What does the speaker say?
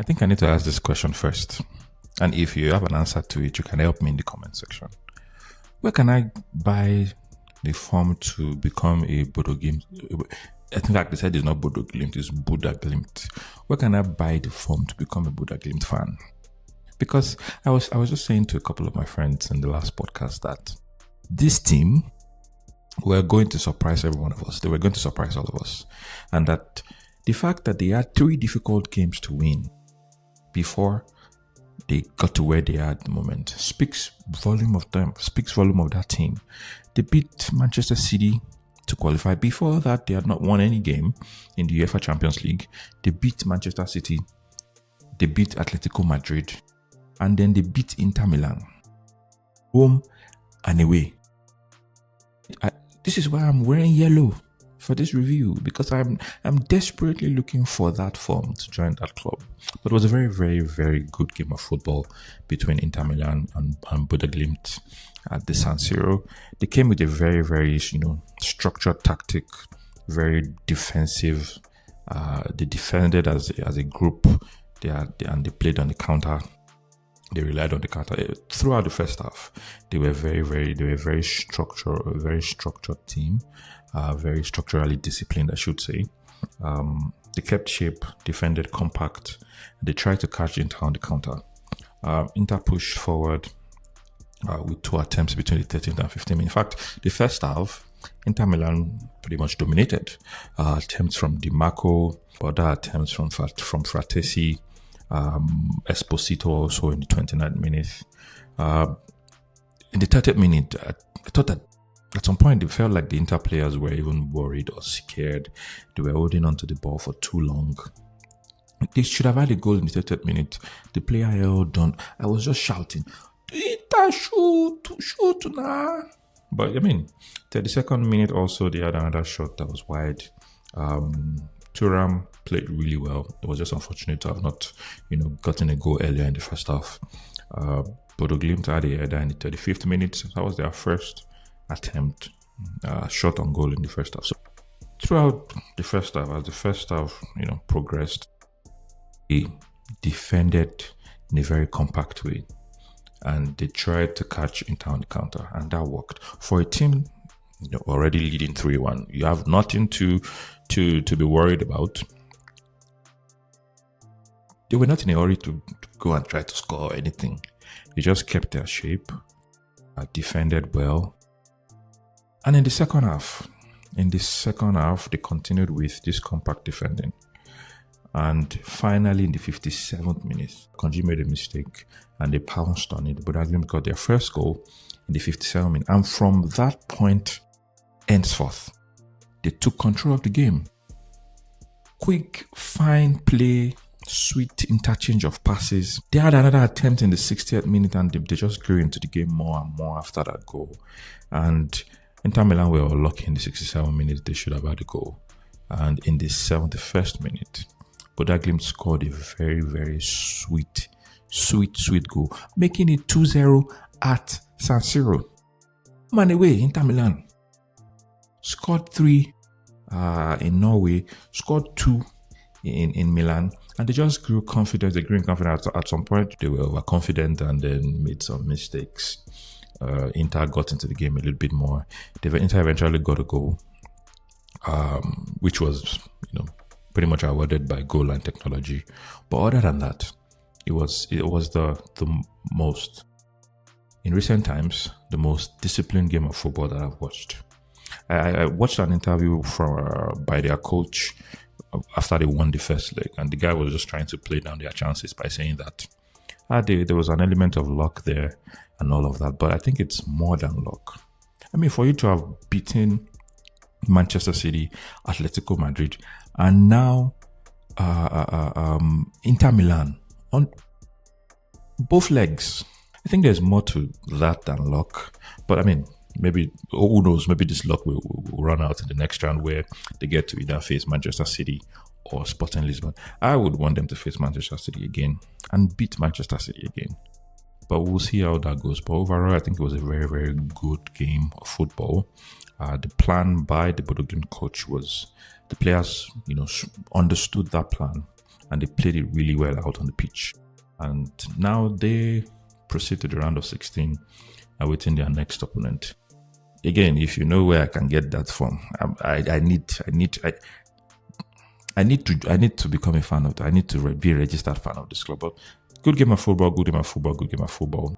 I think I need to ask this question first. And if you have an answer to it, you can help me in the comment section. Where can I buy the form to become a Bodo Glimt? In fact, they said it's not Bodo Glimt, it's Bodo Glimt. Where can I buy the form to become a Bodo Glimt fan? Because I was just saying to a couple of my friends in the last podcast that this team were going to surprise every one of us. They were going to surprise all of us. And that the fact that they had 3 difficult games to win before they got to where they are at the moment speaks volume of that team. They beat Manchester City to qualify. Before that, they had not won any game in the UEFA Champions League. They beat Manchester City. They beat Atletico Madrid. And then they beat Inter Milan. Home and away. This is why I'm wearing yellow for this review, because I'm desperately looking for that form to join that club. But it was a very, very, very good game of football between Inter Milan and Bodo Glimt at the San Siro. They came with a very, very, structured tactic, very defensive. They defended as a group. They played on the counter. They relied on the counter throughout the first half. They were very structured, a very structured team, very structurally disciplined, I should say. They kept shape, defended compact. They tried to catch Inter on the counter. Inter pushed forward with 2 attempts between the 13th and 15th. In fact, the first half, Inter Milan pretty much dominated. Attempts from Di Marco, other attempts from Fratesi. Esposito also in the 29th minute. In the 30th minute, I thought that at some point it felt like the Inter players were even worried or scared. They were holding on to the ball for too long. They should have had a goal in the 30th minute. The player held on. I was just shouting, Inter shoot now. But 32nd minute also they had another shot that was wide. Thuram played really well. It was just unfortunate to have not, gotten a goal earlier in the first half. Bodo Glimt had a header in the 35th minute. That was their first attempt, shot on goal in the first half. So throughout the first half, as the first half, progressed, they defended in a very compact way, and they tried to catch Inter on the counter, and that worked for a team already leading 3-1. You have nothing to be worried about. They were not in a hurry to go and try to score or anything. They just kept their shape, defended well. And in the second half, they continued with this compact defending. And finally, in the 57th minute, Konji made a mistake and they pounced on it. But Glimt got their first goal in the 57th minute. And from that point henceforth, they took control of the game. Quick, fine play, sweet interchange of passes. They had another attempt in the 60th minute and they just grew into the game more and more after that goal. And Inter Milan were unlucky in the 67th minute. They should have had a goal. And in the 71st minute, Bodo Glimt scored a very, very sweet goal, making it 2-0 at San Siro. Man away, Inter Milan scored 3 in Norway, scored 2 in Milan, and they just grew confident. They grew in confidence. At some point, they were overconfident and then made some mistakes. Inter got into the game a little bit more. Inter eventually got a goal, which was, pretty much awarded by goal line technology. But other than that, it was the most, in recent times, the most disciplined game of football that I've watched. I watched an interview by their coach after they won the first leg, and the guy was just trying to play down their chances by saying that there was an element of luck there and all of that, but I think it's more than luck. For you to have beaten Manchester City, Atletico Madrid, and now Inter Milan on both legs, I think there's more to that than luck. But maybe, who knows, maybe this luck will run out in the next round where they get to either face Manchester City or Sporting Lisbon. I would want them to face Manchester City again and beat Manchester City again. But we'll see how that goes. But overall, I think it was a very, very good game of football. The plan by the Bodo Glimt coach was the players, understood that plan and they played it really well out on the pitch. And now they proceed to the round of 16, awaiting their next opponent. Again, if you know where I can get that from, I need to become a fan of that. I need to be a registered fan of this club. But good game of football, good game of football, good game of football.